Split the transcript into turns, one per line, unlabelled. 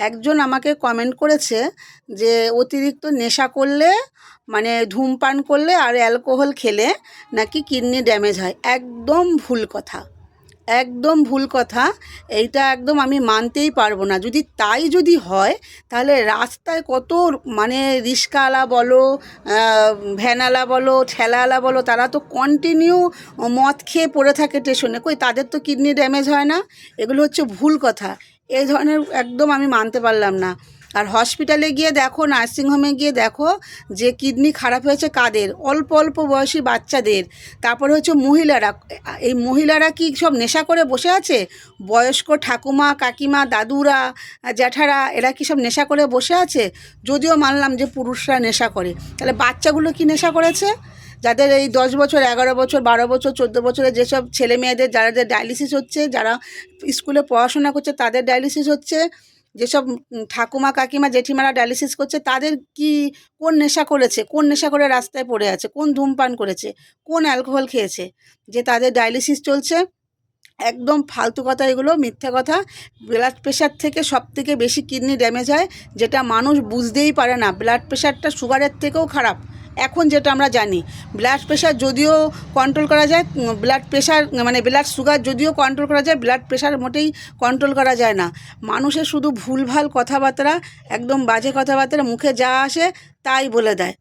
একজন আমাকে কমেন্ট করেছে যে অতিরিক্ত নেশা করলে মানে ধূমপান করলে আর অ্যালকোহল খেলে নাকি কিডনি ড্যামেজ হয়। একদম ভুল কথা, একদম ভুল কথা। এইটা একদম আমি মানতেই পারবো না। যদি হয় তাহলে রাস্তায় কত মানে রিক্সাওয়ালা বলো, ভ্যানওয়ালা বলো, ঠেলাওয়ালা বলো, তারা তো কন্টিনিউ মদ খেয়ে পড়ে থাকে স্টেশনে, কই তাদের তো কিডনি ড্যামেজ হয় না? এগুলো হচ্ছে ভুল কথা। এই ধরনের একদম আমি মানতে পারলাম না। আর হসপিটালে গিয়ে দেখো, নার্সিংহোমে গিয়ে দেখো যে কিডনি খারাপ হয়েছে কাদের? অল্প অল্প বয়সী বাচ্চাদের। তারপরে হচ্ছে মহিলারা। এই মহিলারা কি সব নেশা করে বসে আছে? বয়স্ক ঠাকুমা, কাকিমা, দাদুরা, জ্যাঠারা, এরা কি সব নেশা করে বসে আছে? যদিও মানলাম যে পুরুষরা নেশা করে, তাহলে বাচ্চাগুলো কি নেশা করেছে? যাদের এই 10 বছর, 11 বছর, 12 বছর, 14 বছরের যেসব ছেলে মেয়েদের যাদের ডায়ালিসিস হচ্ছে, যারা স্কুলে পড়াশোনা করছে তাদের ডায়ালিসিস হচ্ছে, যেসব ঠাকুমা, কাকিমা, জেঠিমারা ডায়ালিসিস করছে, তাদের কি কোন নেশা করেছে? কোন নেশা করে রাস্তায় পড়ে আছে? কোন ধূমপান করেছে? কোন অ্যালকোহল খেয়েছে যে তাদের ডায়ালিসিস চলছে? একদম ফালতু কথা এগুলো, মিথ্যে কথা। ব্লাড প্রেশার থেকে সবথেকে বেশি কিডনি ড্যামেজ হয়, যেটা মানুষ বুঝতেই পারে না। ব্লাড প্রেশারটা সুগারের থেকেও খারাপ এখন, যেটা আমরা জানি। ব্লাড প্রেশার যদিও কন্ট্রোল করা যায়, ব্লাড প্রেশার মানে ব্লাড সুগার যদিও কন্ট্রোল করা যায়, ব্লাড প্রেশার মোটেই কন্ট্রোল করা যায় না। মানুষের শুধু ভুলভাল কথাবার্তা, একদম বাজে কথাবার্তা, মুখে যা আসে তাই বলে দেয়।